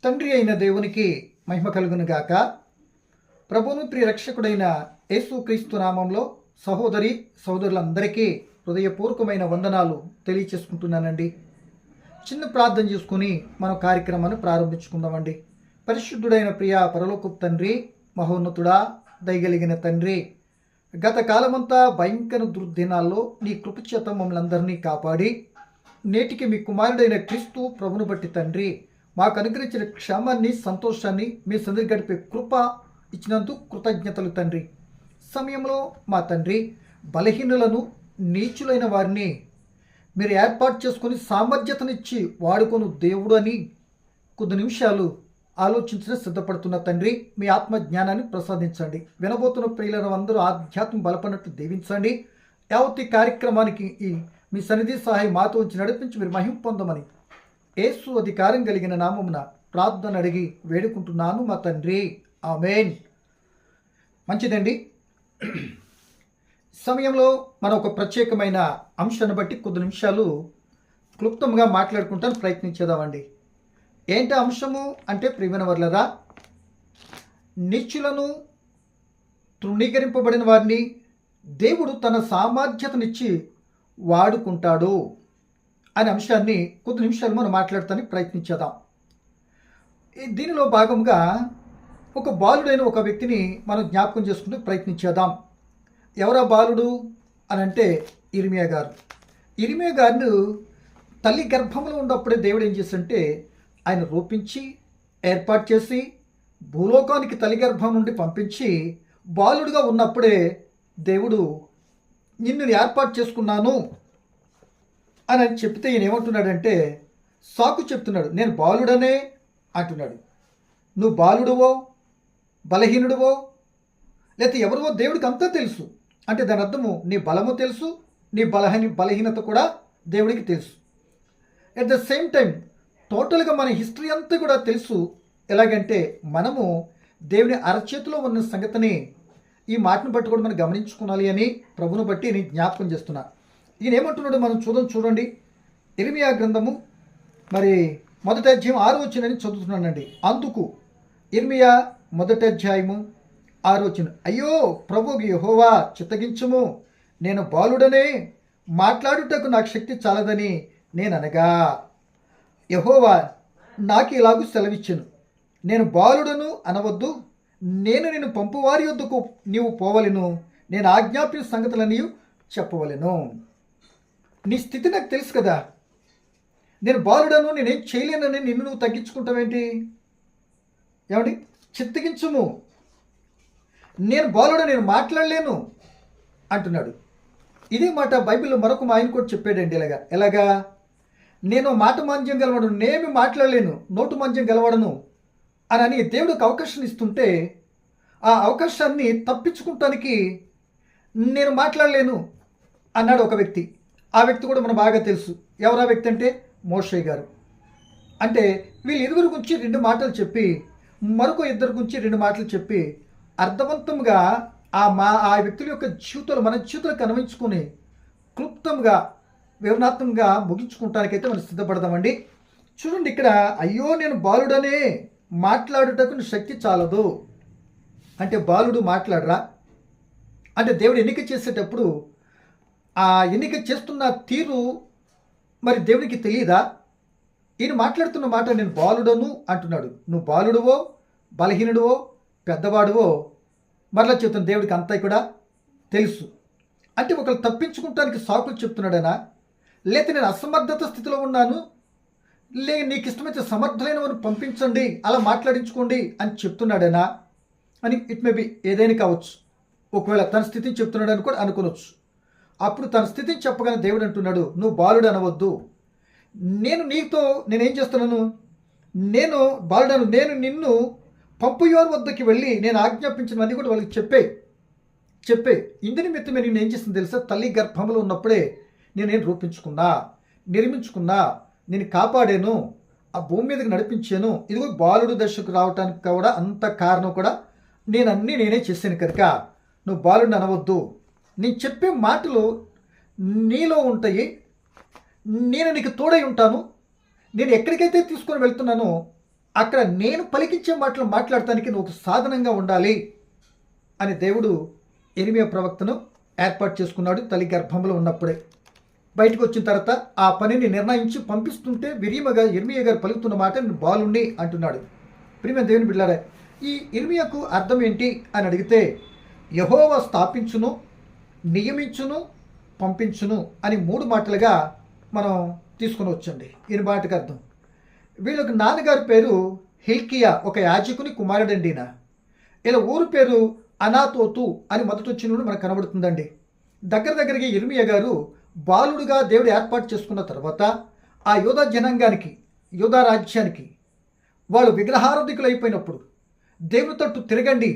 తండ్రి అయిన దేవునికి మహిమ కలుగును గాక. ప్రభువును ప్రియ రక్షకుడైన యేసుక్రీస్తు నామంలో సహోదరి సహోదరులందరికీ హృదయపూర్వకమైన వందనాలు తెలియచేసుకుంటున్నానండి. చిన్న ప్రార్థన చేసుకుని మనం కార్యక్రమాన్ని ప్రారంభించుకుందామండి. పరిశుద్ధుడైన ప్రియ పరలోకపు తండ్రి, మహోన్నతుడా, దయగలిగిన తండ్రి, గత కాలమంతా భయంకర దుర్దినాల్లో నీ కృపచేత మమ్మల్ని అందరినీ కాపాడి నేటికి మీ కుమారుడైన క్రీస్తు ప్రభును బట్టి తండ్రి మాకు అనుగ్రహించిన క్షేమాన్ని, సంతోషాన్ని, మీ సందరి గడిపే కృప ఇచ్చినందుకు కృతజ్ఞతలు తండ్రి. సమయంలో మా తండ్రి బలహీనులను, నీచులైన వారిని మీరు ఏర్పాటు చేసుకొని సామర్థ్యతనిచ్చి వాడుకొను దేవుడు అని కొద్ది నిమిషాలు ఆలోచించిన సిద్ధపడుతున్న తండ్రి, మీ ఆత్మ జ్ఞానాన్ని ప్రసాదించండి. వినబోతున్న ప్రియులను అందరూ ఆధ్యాత్మ బలపడినట్టు దీవించండి. యావతి కార్యక్రమానికి మీ సన్నిధి సహాయం మాతో ఉంచి నడిపించి మీరు మహిమ పొందమని యేసు అధికారం కలిగిన నామమున ప్రార్థన అడిగి వేడుకుంటున్నాను మా తండ్రి, ఆమేన్. మంచిదండి. సమయంలో మనం ఒక ప్రత్యేకమైన అంశాన్ని బట్టి కొద్ది నిమిషాలు క్లుప్తంగా మాట్లాడుకుంటాను ప్రయత్నించేదామండి. ఏంటి అంశము అంటే, ప్రియమైన వర్లరా, నీచులను, తృణీకరింపబడిన వారిని దేవుడు తన సామర్థ్యతనిచ్చి వాడుకుంటాడు అనే అంశాన్ని కొద్ది నిమిషాలు మనం మాట్లాడటానికి ప్రయత్నించేద్దాం. దీనిలో భాగంగా ఒక బాలుడైన ఒక వ్యక్తిని మనం జ్ఞాపకం చేసుకుంటూ ప్రయత్నించేద్దాం. ఎవరా బాలుడు అని అంటే ఇర్మియా గారు. ఇర్మియా గారిని తల్లి గర్భంలో ఉన్నప్పుడే దేవుడు ఏం చేశాడంటే ఆయన రూపించి ఏర్పాటు చేసి భూలోకానికి తల్లి గర్భం నుండి పంపించి బాలుడుగా ఉన్నప్పుడే దేవుడు నిన్ను ఏర్పాటు చేసుకున్నాను అని చెప్తే ఈయన ఏమంటున్నాడంటే సాకు చెప్తున్నాడు. నేను బాలుడనే అంటున్నాడు. నువ్వు బాలుడువో, బలహీనుడువో, లేకపోతే ఎవరివో దేవుడికి అంతా తెలుసు అంటే దాని అర్థము నీ బలము తెలుసు, నీ బలహీనత కూడా దేవుడికి తెలుసు. అట్ ద సేమ్ టైం టోటల్గా మన హిస్టరీ అంతా కూడా తెలుసు. ఎలాగంటే మనము దేవుని అరచేతిలో ఉన్న సంగతిని ఈ మాటను బట్టి కూడా మనం గమనించుకోవాలి అని ప్రభును బట్టి నేను జ్ఞాపకం చేస్తున్నా. ఈయన ఏమంటున్నాడు మనం చూడండి. ఇర్మియా గ్రంథము మరి 1వ అధ్యాయం 6వ వచనాన్ని చదువుతున్నానండి. అందుకు ఇర్మియా 1వ అధ్యాయము 6వ వచనం, అయ్యో ప్రభువు యెహోవా, చిత్తగించుము, నేను బాలుడనే, మాట్లాడుటకు నాకు శక్తి చాలదని నేను అనగా యెహోవా నాకు ఇలాగూ సెలవిచ్చెను, నేను బాలుడను అనవద్దు, నేను నిన్ను పంపువారి యొద్దకు నీవు పోవలెను, నేను ఆజ్ఞాపించిన సంగతులని చెప్పవలెను. నీ స్థితి నాకు తెలుసు కదా, నేను బాలుడను, నేనేం చేయలేనని నిన్ను నువ్వు తగ్గించుకుంటావేంటి? ఏమండి, చిత్తగించుము, నేను బాలుడు, నేను మాట్లాడలేను అంటున్నాడు. ఇదే మాట బైబిల్లో మరొక ఆయన కూడా చెప్పాడండి. ఎలాగా నేను మాట మాంద్యం గలవాడను, నేమి మాట్లాడలేను, నోటు మాంద్యం గలవాడను అని దేవుడికి అవకాశం ఇస్తుంటే ఆ అవకాశాన్ని తప్పించుకుంటానికి నేను మాట్లాడలేను అన్నాడు ఒక వ్యక్తి. ఆ వ్యక్తి కూడా మనకు బాగా తెలుసు. ఎవరా వ్యక్తి అంటే మోషే గారు. అంటే వీళ్ళిరువురి గురించి 2 మాటలు చెప్పి మరొక ఇద్దరి గురించి 2 మాటలు చెప్పి అర్థవంతంగా ఆ వ్యక్తుల యొక్క జీవితాలు మన జీవితాలకు అన్వయించుకొని క్లుప్తంగా వివరణాత్మకంగా ముగించుకుంటానికైతే మనం సిద్ధపడదామండి. చూడండి, ఇక్కడ అయ్యో నేను బాలుడనే, మాట్లాడుటకు శక్తి చాలదు అంటే బాలుడు మాట్లాడరా? అంటే దేవుడు ఎన్నిక చేసేటప్పుడు ఆ ఎన్నిక చేస్తున్న తీరు మరి దేవునికి తెలియదా? ఈయన మాట్లాడుతున్న మాట నేను బాలుడను అంటున్నాడు. నువ్వు బాలుడువో, బలహీనుడువో, పెద్దవాడువో, మరలా చెప్తున్న దేవుడికి అంతా కూడా తెలుసు. అంటే ఒకరు తప్పించుకుంటానికి సాకులు చెప్తున్నాడనా? లేకపోతే నేను అసమర్థత స్థితిలో ఉన్నాను, నీకు ఇష్టమైతే సమర్థులైన వారిని పంపించండి, అలా మాట్లాడించుకోండి అని చెప్తున్నాడేనా అని ఇట్ మే బి ఏదైనా కావచ్చు. ఒకవేళ తన స్థితిని చెప్తున్నాడని కూడా అనుకోవచ్చు. అప్పుడు తన స్థితిని చెప్పగానే దేవుడు అంటున్నాడు, నువ్వు బాలుడు అనవద్దు, నేనేం చేస్తున్నాను, నేను బాలుడను, నేను నిన్ను పంపుయోరు వద్దకి వెళ్ళి నేను ఆజ్ఞాపించినవన్నీ కూడా వాళ్ళకి చెప్పే ఇందుని మిత్తమే నేను ఏం చేసింది తెలుసా? తల్లి గర్భంలో ఉన్నప్పుడే నేనేం రూపించుకున్నా, నిర్మించుకున్నా, నేను కాపాడాను, ఆ భూమి మీదకి నడిపించాను. ఇదిగో బాలుడు దశకు రావటానికి కూడా అంత కారణం కూడా నేనే చేశాను కనుక నువ్వు బాలుడిని అనవద్దు. నేను చెప్పే మాటలు నీలో ఉంటాయి, నేను నీకు తోడై ఉంటాను, నేను ఎక్కడికైతే తీసుకొని వెళ్తున్నానో అక్కడ నేను పలికించే మాటలు మాట్లాడటానికి నువ్వు ఒక సాధనంగా ఉండాలి అని దేవుడు ఇర్మియా ప్రవక్తను ఏర్పాటు చేసుకున్నాడు. తల్లి గర్భంలో ఉన్నప్పుడే బయటకు వచ్చిన తర్వాత ఆ పనిని నిర్ణయించి పంపిస్తుంటే ఇర్మియా గారు పలుకుతున్న మాట నేను బాలుండి అంటున్నాడు. ప్రియమైన దేవుని బిడ్డలారా, ఈ ఇర్మియాకు అర్థం ఏంటి అని అడిగితే యెహోవా స్థాపించును, నియమించును, పంపించును అని 3 మాటలుగా మనం తీసుకుని వచ్చండి. ఈయన మాటకు అర్థం, వీళ్ళకి నాన్నగారి పేరు హిల్కియా, ఒక యాజకుని కుమారుడండి. ఇలా ఊరు పేరు అనాతోతు అని మొదటి వచ్చిన మనకు కనబడుతుందండి. దగ్గరగా ఇర్మియా గారు బాలుడుగా దేవుడు ఏర్పాటు చేసుకున్న తర్వాత ఆ యూదా జనాంగానికి, యూదా రాజ్యానికి వాళ్ళు విగ్రహారాధికులు అయిపోయినప్పుడు దేవుని తట్టు తిరగండి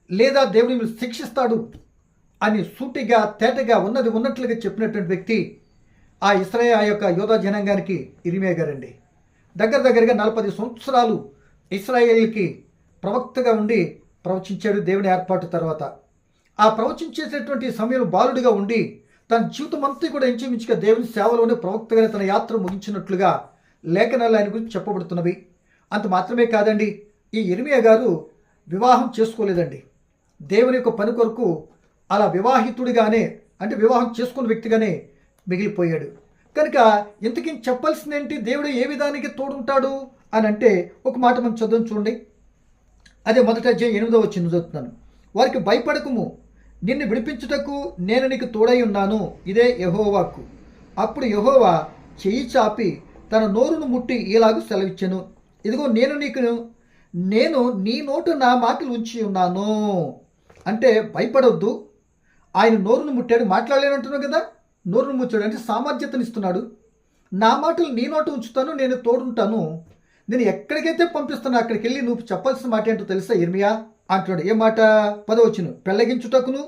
లేదా దేవుని మీరు శిక్షిస్తాడు అని సూటిగా తేటగా ఉన్నది ఉన్నట్లుగా చెప్పినటువంటి వ్యక్తి ఆ యొక్క యూదా జనాంగానికి ఇర్మియా గారండి. దగ్గరగా 40 సంవత్సరాలు ఇశ్రాయేలుకి ప్రవక్తగా ఉండి ప్రవచించాడు దేవుని ఏర్పాటు తర్వాత. ఆ ప్రవచించేటటువంటి సమయం బాలుడిగా ఉండి తన జీవితం అంతా కూడా ఇంచుమించుగా దేవుని సేవలోనే ప్రవక్తగానే తన యాత్ర ముగించినట్లుగా లేఖనాలు ఆయన గురించి చెప్పబడుతున్నవి. అంత మాత్రమే కాదండి, ఈ ఇర్మియా గారు వివాహం చేసుకోలేదండి. దేవుని యొక్క పని కొరకు అలా వివాహితుడిగానే, అంటే వివాహం చేసుకున్న వ్యక్తిగానే మిగిలిపోయాడు. కనుక ఇంతకీ చెప్పాల్సిందేంటి, దేవుడు ఏ విధానికి తోడుంటాడు అని అంటే ఒక మాట మనం చదువు చూడండి. అదే మొదట అధ్యాయం 8వ వచనం చదువుతున్నాను. వారికి భయపడకుము, నిన్ను విడిపించుటకు నేను నీకు తోడై ఉన్నాను, ఇదే యెహోవాకు. అప్పుడు యెహోవా చెయ్యి చాపి తన నోరును ముట్టి ఇలాగూ సెలవిచ్చెను, ఇదిగో నేను నీ నోటు నా మాటలు ఉంచి ఉన్నాను. అంటే భయపడవద్దు, ఆయన నోరును ముట్టాడు, మాట్లాడలేనంటున్నావు కదా, నోరును ముచ్చాడు అంటే సామర్థ్యతనిస్తున్నాడు. నా మాటలు నీ నోటు ఉంచుతాను, నేను తోడుంటాను, నేను ఎక్కడికైతే పంపిస్తానో అక్కడికి వెళ్ళి నువ్వు చెప్పాల్సిన మాట ఏంటో తెలుసా ఇర్మియా అంటున్నాడు. ఏ మాట? 10వ వచనం, పెళ్ళగించుటకును,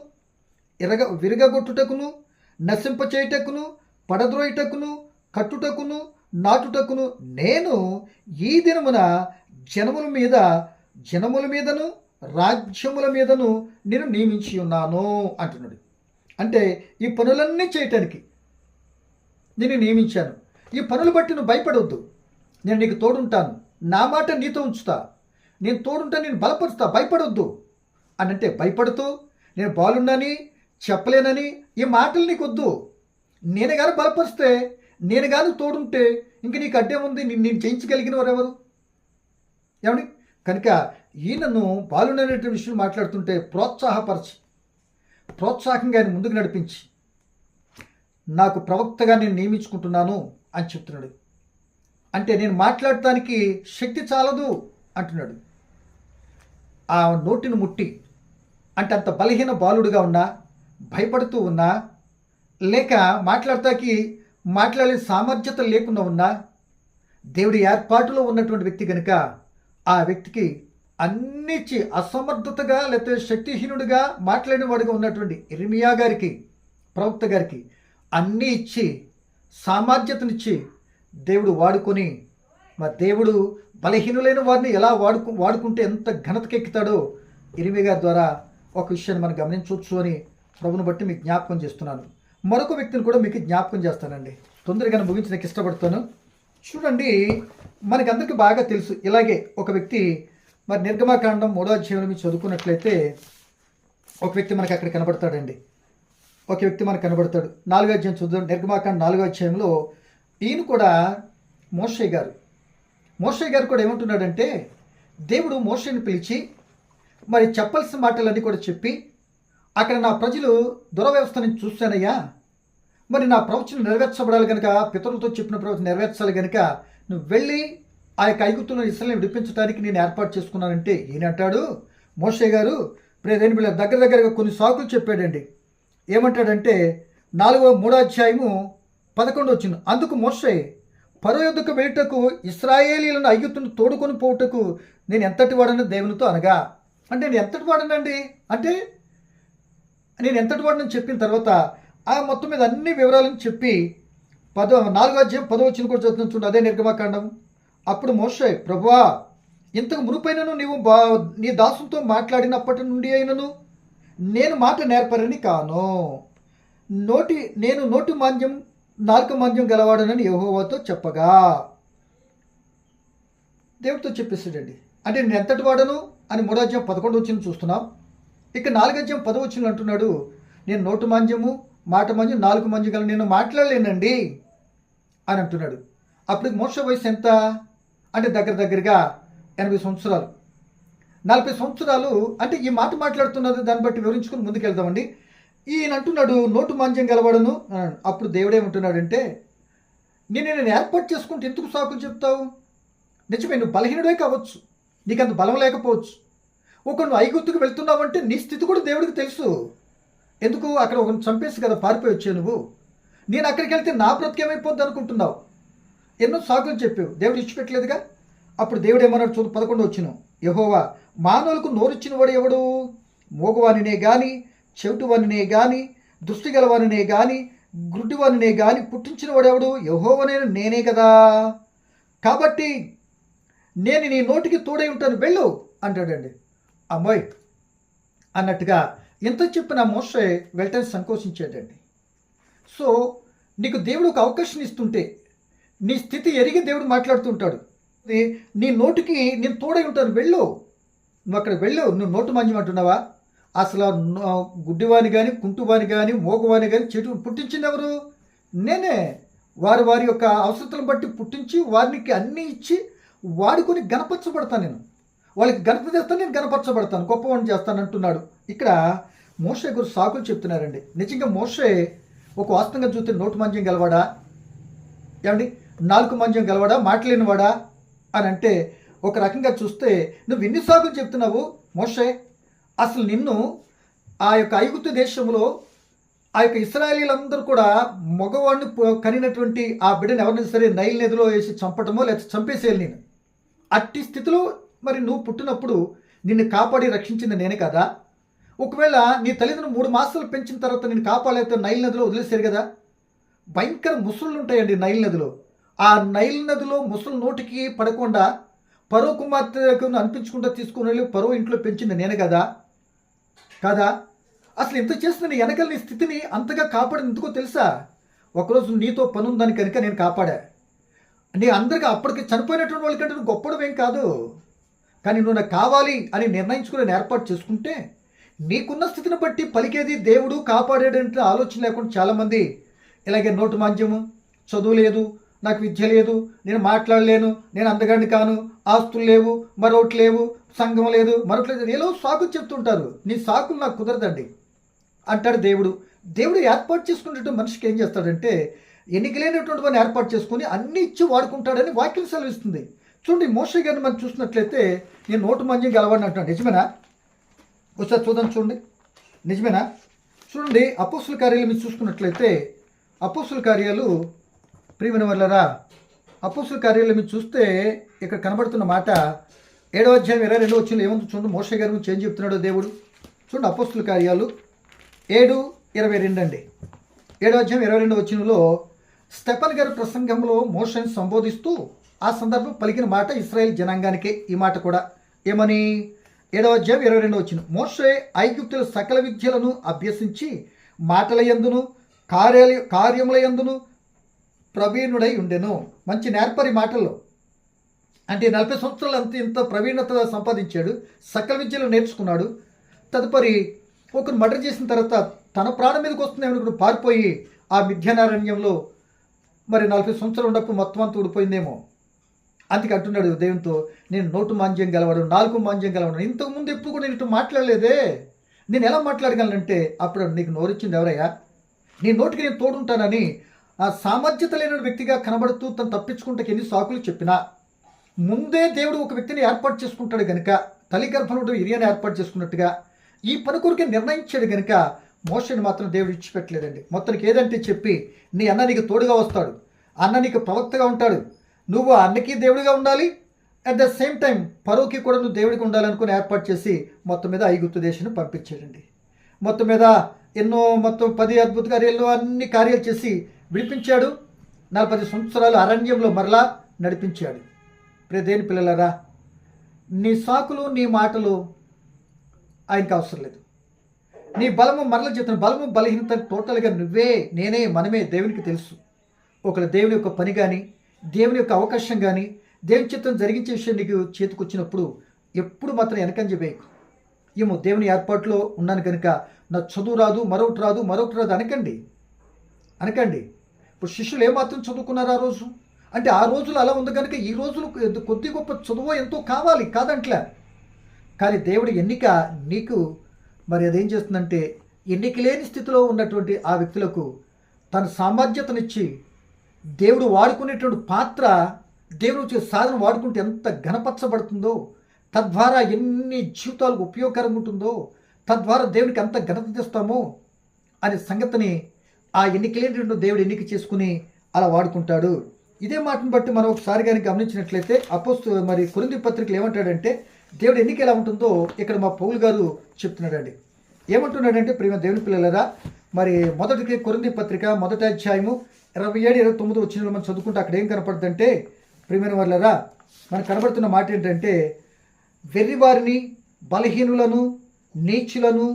విరగగొట్టుటకును, నశింపచేయుటకును, పడద్రోయుటకును, కట్టుటకును, నాటుటకును నేను ఈ దినమున జనముల మీదను రాజ్యముల మీదను నేను నియమించి ఉన్నాను అంటున్నాడు. అంటే ఈ పనులన్నీ చేయటానికి నేను నియమించాను. ఈ పనులు బట్టి నువ్వు భయపడవద్దు, నేను నీకు తోడుంటాను, నా మాట నీతో ఉంచుతా, నేను తోడుంటా, నేను బలపరుస్తా, భయపడొద్దు అని అంటే భయపడుతూ నేను బాలున్నాని చెప్పలేనని ఈ మాటలు నీకు వద్దు. నేను కానీ బలపరిస్తే, నేను కానీ తోడుంటే ఇంక నీకు అడ్డేముంది, నేను చేయించగలిగిన వారెవరు ఏమని? కనుక ఈయనను బాలుననేటువంటి విషయం మాట్లాడుతుంటే ప్రోత్సాహంగా ఆయన ముందుకు నడిపించి నాకు ప్రవక్తగా నేను నియమించుకుంటున్నాను అని చెప్తున్నాడు. అంటే నేను మాట్లాడటానికి శక్తి చాలదు అంటున్నాడు. ఆ నోటిని ముట్టి అంటే అంత బలహీన బాలుడుగా ఉన్నా, భయపడుతూ ఉన్నా, లేక మాట్లాడే సామర్థ్యత లేకుండా ఉన్నా, దేవుడి ఏర్పాటులో ఉన్నటువంటి వ్యక్తి కనుక ఆ వ్యక్తికి అన్నిచ్చి అసమర్థతగా లేకపోతే శక్తిహీనుడిగా మాట్లాడిన వాడిగా ఉన్నటువంటి ఇర్మియా గారికి, ప్రవక్త గారికి అన్నీ ఇచ్చి సామర్థ్యతనిచ్చి దేవుడు వాడుకొని, మరి దేవుడు బలహీనులైన వారిని ఎలా వాడుకుంటే ఎంత ఘనతకెక్కుతాడో ఇర్మియా గారి ద్వారా ఒక విషయాన్ని మనం గమనించవచ్చు అని ప్రభుని బట్టి మీకు జ్ఞాపకం చేస్తున్నాను. మరొక వ్యక్తిని కూడా మీకు జ్ఞాపకం చేస్తానండి, తొందరగా ముగించడానికి ఇష్టపడతాను. చూడండి, మనకందరికీ బాగా తెలుసు, ఇలాగే ఒక వ్యక్తి మరి నిర్గమాకాండం 3వ అధ్యాయంలో మీరు చదువుకున్నట్లయితే ఒక వ్యక్తి మనకి అక్కడ కనబడతాడండి. ఒక వ్యక్తి మనకు కనబడతాడు. 4వ అధ్యాయం చూద్దాం. నిర్గమాకాండం 4వ అధ్యాయంలో ఈయన కూడా మోషే గారు కూడా ఏమంటున్నాడంటే, దేవుడు మోషేని పిలిచి మరి చెప్పాల్సిన మాటలన్నీ కూడా చెప్పి, అక్కడ నా ప్రజలు దురవ్యవస్థ నుంచి చూశానయ్యా, మరి నా ప్రవచనం నెరవేర్చబడాలి కనుక, పితరులతో చెప్పిన ప్రవచనం నెరవేర్చాలి కనుక నువ్వు వెళ్ళి ఆ యొక్క ఐగుప్తులను ఇశ్రాయేలును విడిపించడానికి నేను ఏర్పాటు చేసుకున్నానంటే ఈయన అంటాడు, మోషే గారు ప్రేదేని బిళ్ళ దగ్గరగా కొన్ని సాకులు చెప్పాడండి. ఏమంటాడంటే 3వ అధ్యాయము 11వ వచనం, అందుకు మోషే ఫరో యొద్దకు వెళ్ళుటకు ఇశ్రాయేలీయులను ఐగుప్తును తోడుకొని పోవుటకు నేను ఎంతటి వాడని దేవునితో అనగా, అంటే నేను ఎంతటి వాడనండి అంటే నేను ఎంతటి వాడని చెప్పిన తర్వాత ఆ మొత్తం మీద అన్ని వివరాలను చెప్పి 4వ అధ్యాయం 10వ వచనం కూడా చదువుతుంది చూడండి, అదే నిర్గమాకాండం. అప్పుడు మోషే, ప్రభువా, ఇంతకు మునుపైనను నీవు నీ దాసుతో మాట్లాడినప్పటి నుండి అయినను నేను మాట నేర్పరని కాను, నేను నోటి మాంద్యం నాలుక మాంద్యం గలవాడనని యెహోవాతో చెప్పగా. దేవుడితో చెప్పేసాడండి. అంటే నేను ఎంతటి వాడను అని 3వ అధ్యాయం 11 వచనం చూస్తున్నాం. ఇక 4వ అధ్యాయం 10వ వచనం అంటున్నాడు, నేను నోటు మాంద్యము, మాట మాంద్యం, నాలుగు మాంద్యం గల నేను మాట్లాడలేనండి అని అంటున్నాడు. అప్పుడు మోషే వయసు ఎంత అంటే దగ్గరగా 80 సంవత్సరాలు, 40 సంవత్సరాలు. అంటే ఈ మాట మాట్లాడుతున్నది దాన్ని బట్టి వివరించుకుని ముందుకెళ్దామండి. ఈయన అంటున్నాడు నోటు మాంద్యం గలవాడను. అప్పుడు దేవుడేమంటున్నాడంటే, నేను ఏర్పాటు చేసుకుంటే ఎందుకు సాకులు చెప్తావు? నిజమే, నువ్వు బలహీనుడే కావచ్చు, నీకు అంత బలం లేకపోవచ్చు. నువ్వు ఐగుప్తుకు వెళ్తున్నావంటే నీ స్థితి కూడా దేవుడికి తెలుసు. ఎందుకు అక్కడ ఒకరిని చంపేసి కదా పారిపోయి వచ్చావు నువ్వు. నేను అక్కడికి వెళ్తే నా బ్రతికేమైపోద్ది అనుకుంటున్నావు. ఎన్నో సాకులు చెప్పావు, దేవుడు ఇచ్చిపెట్టలేదుగా. అప్పుడు దేవుడు ఏమన్నాడు చూడు 11 వచనం, యెహోవా మానవులకు నోరిచ్చిన వాడు ఎవడు? మోగవానినే గాని, చెవిటివానినే గాని, దృష్టి గలవానినే గాని, గుడ్డివానినే గాని పుట్టించిన వాడెవడు? యెహోవానైన నేనే కదా. కాబట్టి నేను నీ నోటికి తోడై ఉంటాను, వెళ్ళు అంటాడండి. అమ్మాయి అన్నట్టుగా ఎంత చెప్పిన మోషే వెళ్ళటానికి సంకోచించాడండి. సో నీకు దేవుడు ఒక అవకాశం ఇస్తుంటే నీ స్థితి ఎరిగి దేవుడు మాట్లాడుతుంటాడు. నీ నోటికి నేను తోడై ఉంటాను, వెళ్ళు. నువ్వు అక్కడ వెళ్ళు. నువ్వు నోటు మాంద్యం అంటున్నావా? అసలు గుడ్డివాని కానీ, కుంటువాని కానీ, మోగవాని కానీ చెట్టు పుట్టించింది ఎవరు? నేనే. వారి యొక్క అవసరతలను బట్టి పుట్టించి వారికి అన్నీ ఇచ్చి వాడుకొని గణపరచబడతాను. నేను వాళ్ళకి ఘనత చేస్తాను, నేను గణపరచబడతాను, గొప్పవాడిని చేస్తాను అంటున్నాడు. ఇక్కడ మోషే గురించి సాకులు చెప్తున్నారండి. నిజంగా మోషే ఒక వాస్తవంగా చూస్తే నోటు మాంద్యం గలవాడా, ఏమండి నాలుగు మాంద్యం గలవాడా, మాట్లాడినవాడా అని అంటే ఒక రకంగా చూస్తే నువ్వు ఎన్ని సాకులు చెప్తున్నావు మోషే? అసలు నిన్ను ఆ యొక్క ఐగుప్తు దేశంలో ఆ యొక్క ఇశ్రాయేలీలందరూ కూడా మగవాడిని కనినటువంటి ఆ బిడ్డను ఎవరినైనా సరే నైల్ నదిలో వేసి చంపటమో లేకపోతే చంపేసేయాలి. నేను అట్టి స్థితిలో మరి నువ్వు పుట్టినప్పుడు నిన్ను కాపాడి రక్షించింది నేనే కదా. ఒకవేళ నీ తల్లిదండ్రులు 3 మాసాలు పెంచిన తర్వాత నేను కాపాడలేకపోతే నైల్ నదిలో వదిలేశారు కదా. భయంకర ముసుళ్ళు ఉంటాయండి నైల్ నదిలో. ఆ నైల్ నదిలో ముసలు నోటికి పడకుండా పరో కుమార్తెకు అనిపించుకుంటూ తీసుకుని వెళ్ళి పరో ఇంట్లో పెంచింది నేనే కదా కాదా. అసలు ఇంత చేసిన నీ వెనకాల నీ స్థితిని అంతగా కాపాడింది ఎందుకో తెలుసా? ఒకరోజు నీతో పని ఉందని కనుక నేను కాపాడా. నీ అందరికీ అప్పటికి చనిపోయినటువంటి వాళ్ళకంటే నువ్వు గొప్పడమేం కాదు. కానీ నువ్వు నాకు కావాలి అని నిర్ణయించుకుని ఏర్పాటు చేసుకుంటే నీకున్న స్థితిని బట్టి పలికేది దేవుడు కాపాడేటంటే ఆలోచన లేకుండా చాలామంది ఇలాగే నోటు మాంద్యము, చదువు లేదు, నాకు విద్య లేదు, నేను మాట్లాడలేను, నేను అందగాడిని కాను, ఆస్తులు లేవు, మరొకటి లేవు, సంఘం లేదు, మరొకటి లేదు, ఏదో సాకులు చెప్తుంటారు. నీ సాకులు నాకు కుదరదండి అంటాడు దేవుడు. దేవుడు ఏర్పాటు చేసుకునేటువంటి మనిషికి ఏం చేస్తాడంటే ఎన్నికలేనటువంటి వాడిని ఏర్పాటు చేసుకుని అన్ని ఇచ్చి వాడుకుంటాడని వాక్యం సెలవిస్తుంది. చూడండి మోషే గారిని మనం చూసినట్లయితే నేను నోటు మాంద్యం గలవాడిని అంటున్నాను. నిజమేనా? ఒకసారి చూద్దాం. చూడండి నిజమేనా? చూడండి అపోస్తుల కార్యాలు మీరు చూసుకున్నట్లయితే అపోస్తుల కార్యాలు ప్రియమైన వాళ్ళరా, అపోస్తుల కార్యాలు మీరు చూస్తే ఇక్కడ కనబడుతున్న మాట 7వ అధ్యాయం 22వ వచనంలో ఏముంది చూడండి. మోషే గారి గురించి ఏం చెప్తున్నాడో దేవుడు. చూడండి అపోస్తుల కార్యాలు 7:22 అండి. 7వ అధ్యాయం 22వ వచనంలో స్టెఫన్ గారి ప్రసంగంలో మోషేని సంబోధిస్తూ ఆ సందర్భం పలికిన మాట ఇశ్రాయేల్ జనాంగానికే. ఈ మాట కూడా ఏమని 7వ అధ్యాయం 22వ వచనం, మోషే ఐగుప్తుల సకల విద్యలను అభ్యసించి మాటల యందును కార్యముల యందును ప్రవీణుడై ఉండెను. మంచి నేర్పరి మాటల్లో. అంటే 40 సంవత్సరాలు ఇంత ప్రవీణత సంపాదించాడు, సకల విద్యలు నేర్చుకున్నాడు. తదుపరి ఒకరు మర్డర్ చేసిన తర్వాత తన ప్రాణం మీదకి వస్తుందేమో పారిపోయి ఆ మిథ్యానారణ్యంలో మరి 40 సంవత్సరాలు ఉన్నప్పుడు మొత్తం అంతా ఊడిపోయిందేమో. అందుకే అంటున్నాడు దేవునితో, నేను నోటు మాంద్యం గలవాడు, నాలుగు మాంద్యం గలవాడు. ఇంతకుముందు ఎప్పుడు కూడా నేను ఇటు మాట్లాడలేదే, నేను ఎలా మాట్లాడగలనంటే అప్పుడు నీకు నోరిచ్చింది ఎవరయ్యా? నీ నోటికి నేను తోడుంటానని ఆ సామర్థ్యత లేని వ్యక్తిగా కనబడుతూ తను తప్పించుకుంటే ఎన్ని సాకులు చెప్పినా ముందే దేవుడు ఒక వ్యక్తిని ఏర్పాటు చేసుకుంటాడు కనుక, తల్లి గర్భంలో ఇరియాని ఏర్పాటు చేసుకున్నట్టుగా ఈ పని కొరికే నిర్ణయించాడు కనుక మోషేని మాత్రం దేవుడు ఇచ్చిపెట్టలేదండి. మొత్తానికి ఏదంటే చెప్పి నీ అన్న నీకు తోడుగా వస్తాడు, అన్న నీకు ప్రవక్తగా ఉంటాడు, నువ్వు అన్నకి దేవుడిగా ఉండాలి, అట్ ద సేమ్ టైం పరోకి కూడా నువ్వు దేవుడికి ఉండాలనుకుని ఏర్పాటు చేసి మొత్తం మీద ఐగుప్తు దేశాన్ని పంపించాడండి. మొత్తం మీద మొత్తం 10 అద్భుత కార్యాలు అన్ని కార్యాలు చేసి విడిపించాడు. 40 సంవత్సరాలు అరణ్యంలో మరలా నడిపించాడు. దేని పిల్లలరా, నీ సాకులు నీ మాటలు ఆయనకు అవసరం లేదు. నీ బలము మరల చెప్తున్న బలము బలహీనత టోటల్గా నువ్వే, నేనే, మనమే దేవునికి తెలుసు. ఒకవేళ దేవుని యొక్క పని కానీ, దేవుని యొక్క అవకాశం కానీ, దేవుని చిత్తం జరిగించే విషయం నీకు చేతికొచ్చినప్పుడు ఎప్పుడు మాత్రం వెనకంజ వేయకు. ఏమో దేవుని ఏర్పాట్లో ఉన్నాను కనుక నా చదువు రాదు, మరొకటి రాదు, మరొకటి రాదు అనకండి. ఇప్పుడు శిష్యులు ఏమాత్రం చదువుకున్నారు ఆ రోజు? అంటే ఆ రోజులు అలా ఉంది కనుక ఈ రోజులు కొద్ది గొప్ప చదువు ఎంతో కావాలి కాదంట్లే. కానీ దేవుడి ఎన్నిక నీకు మరి అదేం చేస్తుందంటే, ఎన్నిక లేని స్థితిలో ఉన్నటువంటి ఆ వ్యక్తులకు తన సామర్థ్యతనిచ్చి దేవుడు వాడుకునేటువంటి పాత్ర, దేవుడు వచ్చే సాధన వాడుకుంటే ఎంత ఘనపరచబడుతుందో, తద్వారా ఎన్ని జీవితాలకు ఉపయోగకరంగా ఉంటుందో, తద్వారా దేవుడికి అంత ఘనత తెస్తామో అనే సంగతిని ఆ ఎన్నికలేని దేవుడు ఎన్నిక చేసుకుని అలా వాడుకుంటాడు. ఇదే మాటను బట్టి మనం ఒకసారి కానీ గమనించినట్లయితే మరి కొరింథీ పత్రికలు ఏమంటాడంటే, దేవుడు ఎన్నిక ఎలా ఉంటుందో ఇక్కడ మా పౌలు గారు చెప్తున్నాడండి. ఏమంటున్నాడంటే, ప్రియమ దేవుని పిల్లలరా, మరి మొదటి కొరింథీ పత్రిక 1వ అధ్యాయము 27-29 వచ్చిన మనం చదువుకుంటే అక్కడ ఏం కనపడుతుందంటే, ప్రియమైన వాళ్ళరా, మనకు కనబడుతున్న మాట ఏంటంటే, వెర్రివారిని, బలహీనులను, నీచులను,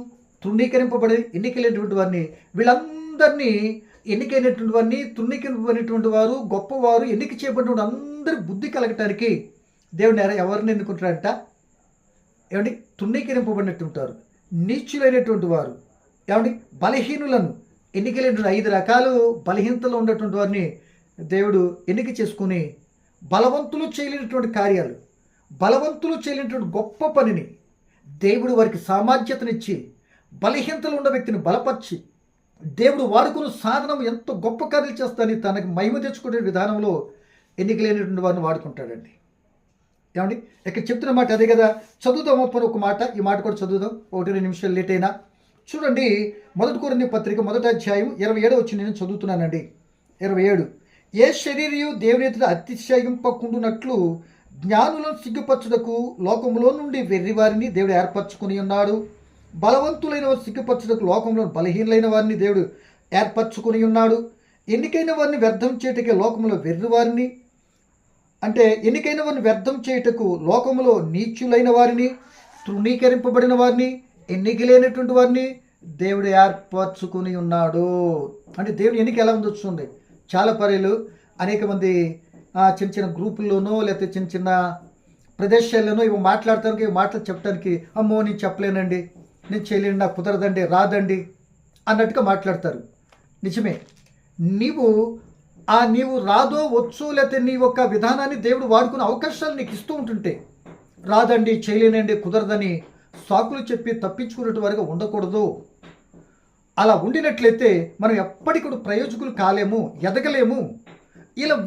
తృణీకరింపబడి ఎన్నికలేనటువంటి వారిని, వీళ్ళందరినీ ఎన్నికైనటువంటి వారిని, తృణీకరింపబడినటువంటి వారు, గొప్పవారు, ఎన్నిక చేయబడినటువంటి అందరి బుద్ధి కలగటానికి దేవుడు ఎవరిని ఎన్నుకుంటారంట? ఏమండి? తృణీకరింపబడినట్టుంటారు, నీచులైనటువంటి వారు, ఏమండి? బలహీనులను, ఎన్నికలేనటువంటి 5 రకాలు బలహీనతలో ఉన్నటువంటి వారిని దేవుడు ఎన్నిక చేసుకుని, బలవంతులు చేయలేనటువంటి కార్యాలు, బలవంతులు చేయలేనటువంటి గొప్ప పనిని దేవుడు వారికి సామర్థ్యతనిచ్చి, బలహీనతలు ఉన్న వ్యక్తిని బలపరిచి, దేవుడు వాడుకున్న సాధనం ఎంతో గొప్ప కార్యాలు చేస్తానని తనకు మహిమ తెచ్చుకునే విధానంలో ఎన్నికలేనటువంటి వారిని వాడుకుంటాడండి. ఏమండి? ఇక్కడ చెప్తున్న మాట అదే కదా. చదువుదాం అప్పుడు ఒక మాట, ఈ మాట కూడా చదువుదాం, 1-2 నిమిషాలు లేట్ అయినా. చూడండి, 1 కొరింథీ పత్రిక 1వ అధ్యాయం 27 వచ్చి నేను చదువుతున్నానండి. 27, ఏ శరీరయు దేవుని ఎదుట అతిశయింపకుండునట్లు జ్ఞానులను సిగ్గుపరచుటకు లోకంలో నుండి వెర్రివారిని దేవుడు ఏర్పరచుకుని ఉన్నాడు. బలవంతులైన వారు సిగ్గుపరచుటకు లోకంలో బలహీనలైన వారిని దేవుడు ఏర్పరచుకుని ఉన్నాడు. ఎన్నికైన వారిని వ్యర్థం చేయటకే లోకంలో వెర్రివారిని, అంటే ఎన్నికైన వారిని వ్యర్థం చేయుటకు లోకములో నీచులైన వారిని, తృణీకరింపబడిన వారిని, ఎన్నికలేనటువంటి వారిని దేవుడు ఏర్పరచుకుని ఉన్నాడు. అంటే దేవుని ఎన్నిక ఎలా ఉందో చూడండి. చాలా పర్యాలు అనేక మంది చిన్న చిన్న గ్రూపుల్లోనో లేకపోతే చిన్న చిన్న ప్రదేశాల్లోనో ఇవి మాట్లాడటానికి, ఇవి మాటలు చెప్పడానికి, అమ్మో నేను చెప్పలేనండి, నేను చేయలేను, నాకు కుదరదండి, రాదండి అన్నట్టుగా మాట్లాడతారు. నిజమే, నీవు రాదో వచ్చు లేకపోతే నీ యొక్క విధానాన్ని దేవుడు వాడుకునే అవకాశాలు నీకు ఇస్తూ ఉంటుంటే, రాదండి, చేయలేనండి, కుదరదని సాకులు చెప్పి తప్పించుకునే వారిగా ఉండకూడదు. అలా ఉండినట్లయితే మనం ఎప్పటికీ ప్రయోజకులు కాలేము, ఎదగలేము.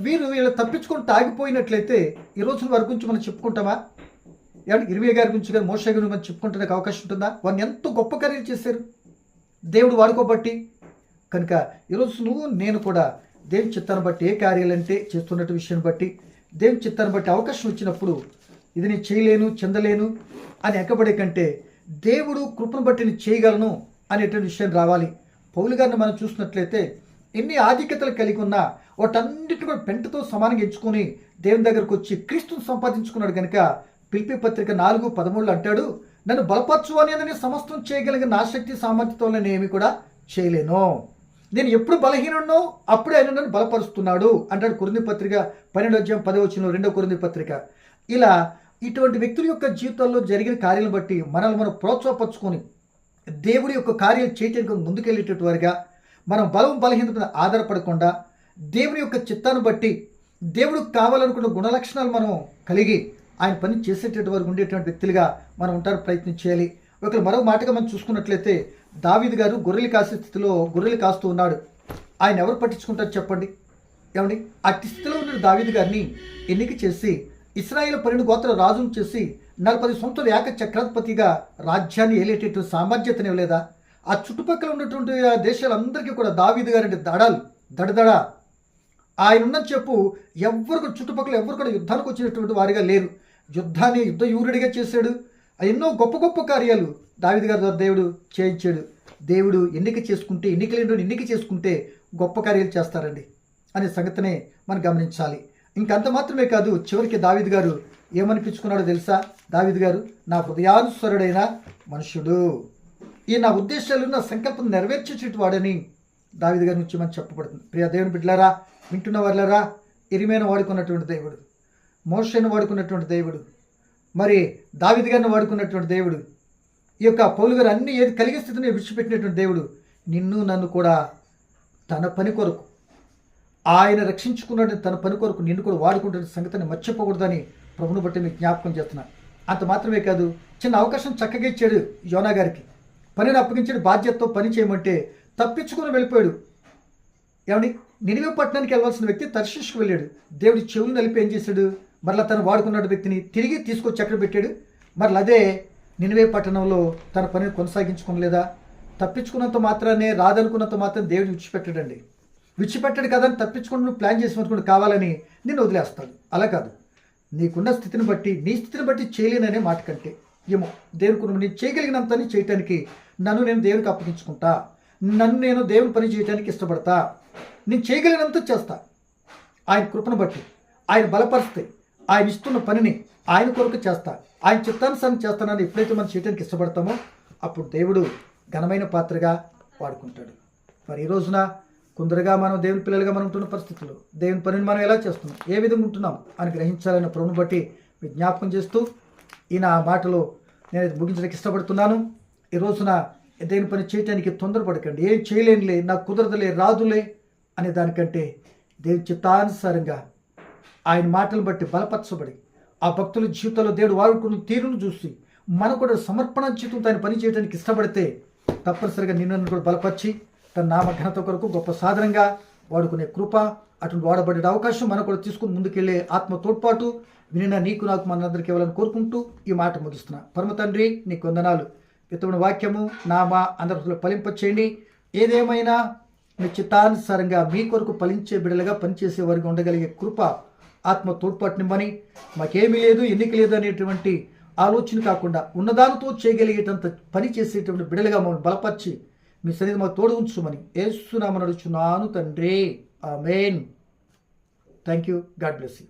వీళ్ళు తప్పించుకొని తాగిపోయినట్లయితే ఈ రోజున వారి గురించి మనం చెప్పుకుంటామా? ఏమంటే ఇర్మియా గారి గురించి కానీ, మోషే గారి గురించి చెప్పుకుంటానికి అవకాశం ఉంటుందా? వారిని ఎంతో గొప్ప కార్యాలు చేశారు దేవుడు వాడుకోబట్టి. కనుక ఈరోజు నేను కూడా దేవుని చిత్తాన్ని బట్టి, ఏ కార్యాలంటే చేస్తున్నట్టు విషయాన్ని బట్టి, దేవుని చిత్తాన్ని బట్టి అవకాశం వచ్చినప్పుడు ఇది నేను చేయలేను, చెందలేను అని ఎక్కబడే కంటే, దేవుడు కృపను బట్టి నేను చేయగలను అనేటువంటి విషయం రావాలి. పౌలు గారిని మనం చూసినట్లయితే ఎన్ని ఆధిక్యతలు కలిగి ఉన్నా వాటన్నిటి కూడా పెంటతో సమానంగా ఎంచుకొని దేవుని దగ్గరకు వచ్చి క్రీస్తుని సంపాదించుకున్నాడు. కనుక ఫిలిప్పీ పత్రిక 4:13 అంటాడు, నన్ను బలపరచు అని నేను సమస్తం చేయగలిగిన నా శక్తి సామర్థ్యంతో నేను ఏమి కూడా చేయలేను. నేను ఎప్పుడు బలహీనున్నో అప్పుడే ఆయన నన్ను బలపరుస్తున్నాడు అంటాడు. కొరింథీ పత్రిక 12వ అధ్యాయం 10వ వచనం 2వ కొరింథీ పత్రిక. ఇలా ఇటువంటి వ్యక్తుల యొక్క జీవితాల్లో జరిగిన కార్యాలను బట్టి మనల్ని మనం ప్రోత్సాహపరచుకొని దేవుడి యొక్క కార్యాలు చేయడానికి ముందుకెళ్ళేటట్టు వారిగా, మనం బలహీనత మీద ఆధారపడకుండా దేవుని యొక్క చిత్తాన్ని బట్టి దేవుడికి కావాలనుకున్న గుణలక్షణాలు మనం కలిగి ఆయన పని చేసేటటువంటి వారికి ఉండేటువంటి వ్యక్తులుగా మనం ఉంటారు, ప్రయత్నం చేయాలి. ఒకవేళ మరో మాటగా మనం చూసుకున్నట్లయితే, దావీదు గారు గొర్రెలు కాసే స్థితిలో గొర్రెలు కాస్తూ ఉన్నాడు. ఆయన ఎవరు పట్టించుకుంటారు చెప్పండి? ఏమండి? అట్టి స్థితిలో ఉన్న దావీదు గారిని ఎన్నిక చేసి ఇశ్రాయేలు 12 గోత్ర రాజును చేసి 40 సంవత్సరాలు ఏక చక్రాధిపతిగా రాజ్యాన్ని ఏలేటటువంటి సామర్థ్యతనే లేదా? ఆ చుట్టుపక్కల ఉన్నటువంటి దేశాలందరికీ కూడా దావీదు గారి దడదడ ఆయన ఉన్నని చెప్పు, చుట్టుపక్కల ఎవరు కూడా యుద్ధానికి వచ్చినటువంటి వారిగా లేరు. యుద్ధ యూరుడిగా చేశాడు. ఎన్నో గొప్ప గొప్ప కార్యాలు దావీదు గారి ద్వారా దేవుడు చేయించాడు. దేవుడు ఎన్నిక చేసుకుంటే గొప్ప కార్యాలు చేస్తారండి అనే సంగతినే మనం గమనించాలి. ఇంకంత మాత్రమే కాదు, చివరికి దావీదు గారు ఏమనిపించుకున్నాడో తెలుసా? దావీదు గారు నా హృదయానుసరుడైన మనుషుడు, ఈ నా ఉద్దేశాలు, నా సంకల్పం నెరవేర్చేటి వాడని దావీదు గారి నుంచి మనం చెప్పబడుతుంది. ప్రియ దేవుని బిడ్డలారా, వింటున్న వాళ్ళరా, ఎరిమైన వాడుకున్నటువంటి దేవుడు మోషేను వాడుకున్నటువంటి దేవుడు, మరి దావీదు గారిని వాడుకున్నటువంటి దేవుడు, ఈ యొక్క పౌలు గారు అన్ని ఏది కలిగే స్థితిని విడిచిపెట్టినటువంటి దేవుడు నిన్ను నన్ను కూడా తన పని కొరకు, ఆయన రక్షించుకున్నటువంటి తన పని కొరకు నిన్ను కూడా వాడుకుంటున్న సంగతిని మర్చిపోకూడదని ప్రభుని బట్టి మీకు జ్ఞాపకం చేస్తున్నాను. అంత మాత్రమే కాదు, చిన్న అవకాశం చక్కగా ఇచ్చాడు యోనా గారికి. పనిని అప్పగించాడు, బాధ్యతతో పని చేయమంటే తప్పించుకుని వెళ్ళిపోయాడు. ఏమని నినివే పట్టణానికి వెళ్ళవలసిన వ్యక్తి తర్షీషుకు వెళ్ళాడు. దేవుడి చెవులు నలిపి ఏం చేశాడు, మరలా తను వాడుకున్న వ్యక్తిని తిరిగి తీసుకొచ్చి ఎక్కడ పెట్టాడు. మరలా అదే నినివే పట్టణంలో తన పనిని కొనసాగించుకోలేదా? తప్పించుకున్నంత మాత్రానే, రాదనుకున్నంత మాత్రం దేవుడు విడిచిపెట్టాడండి. విడిచిపెట్టాడు కదా అని తప్పించుకుని నువ్వు ప్లాన్ చేసుకుని కావాలని నిన్ను వదిలేస్తాడు. అలా కాదు, నీకున్న స్థితిని బట్టి, నీ స్థితిని బట్టి చేయలేననే మాట కంటే ఏమో దేవునికి నేను చేయగలిగినంతని చేయటానికి నన్ను నేను దేవునికి అప్పగించుకుంటా, నన్ను నేను దేవుని పని చేయడానికి ఇష్టపడతా, నేను చేయగలిగినంత చేస్తా. ఆయన కృపను బట్టి, ఆయన బలపరిస్తే, ఆయన ఇస్తున్న పనిని ఆయన కొరకు చేస్తా, ఆయన చిత్తానుసారం చేస్తానని ఎప్పుడైతే మనం చేయడానికి ఇష్టపడతామో అప్పుడు దేవుడు ఘనమైన పాత్రగా వాడుకుంటాడు. మరి ఈ రోజున కొందరుగా మనం దేవుని పిల్లలుగా మనం ఉంటున్న పరిస్థితుల్లో దేవుని పనిని మనం ఎలా చేస్తున్నాం, ఏ విధంగా ఉంటున్నాం అని గ్రహించాలన్న ప్రభుని బట్టి మీకు జ్ఞాపకం చేస్తూ ఈ నా మాటలో నేను ముగించడానికి ఇష్టపడుతున్నాను. ఈ రోజున దేవుని పని చేయడానికి తొందరపడకండి. ఏం చేయలేనులే, నాకు కుదరదులే, రాదులే అనే దానికంటే దేవుని చిత్తానుసారంగా ఆయన మాటలు బట్టి బలపరచబడి ఆ భక్తుల జీవితంలో దేవుడు వాడుకున్న తీరును చూసి మనం కూడా సమర్పణ జీవితంతో ఆయన పని చేయడానికి ఇష్టపడితే తప్పనిసరిగా నిన్ను కూడా బలపరిచి తన నామఘనత కొరకు గొప్ప సాధనంగా వాడుకునే కృప, అటువంటి వాడబడే అవకాశం మనం కూడా తీసుకుని ముందుకెళ్లే ఆత్మ తోడ్పాటు వినిన నీకు నాకు మనందరికీ ఇవ్వాలని కోరుకుంటూ ఈ మాట ముగిస్తున్నా. పరమ తండ్రి, నీకు వందనాలు. ఇతడు వాక్యము నామా అందరిలో ఫలింపచేయండి. ఏదేమైనా మీ చిత్తానుసారంగా మీ కొరకు ఫలించే బిడలుగా పనిచేసే వారికి ఉండగలిగే కృప, ఆత్మ తోడ్పాటునివ్వని, మాకేమీ లేదు, ఎన్నిక లేదు అనేటువంటి ఆలోచన కాకుండా ఉన్నదానితో చేయగలిగేటంత పని చేసేటువంటి బిడలుగా మమ్మల్ని బలపరిచి మీ సన్నిధి మాకు తోడు ఉంచుమని యేసు నామమున అడుగుచున్నాను తండ్రి. ఆమేన్. Thank you. God bless you.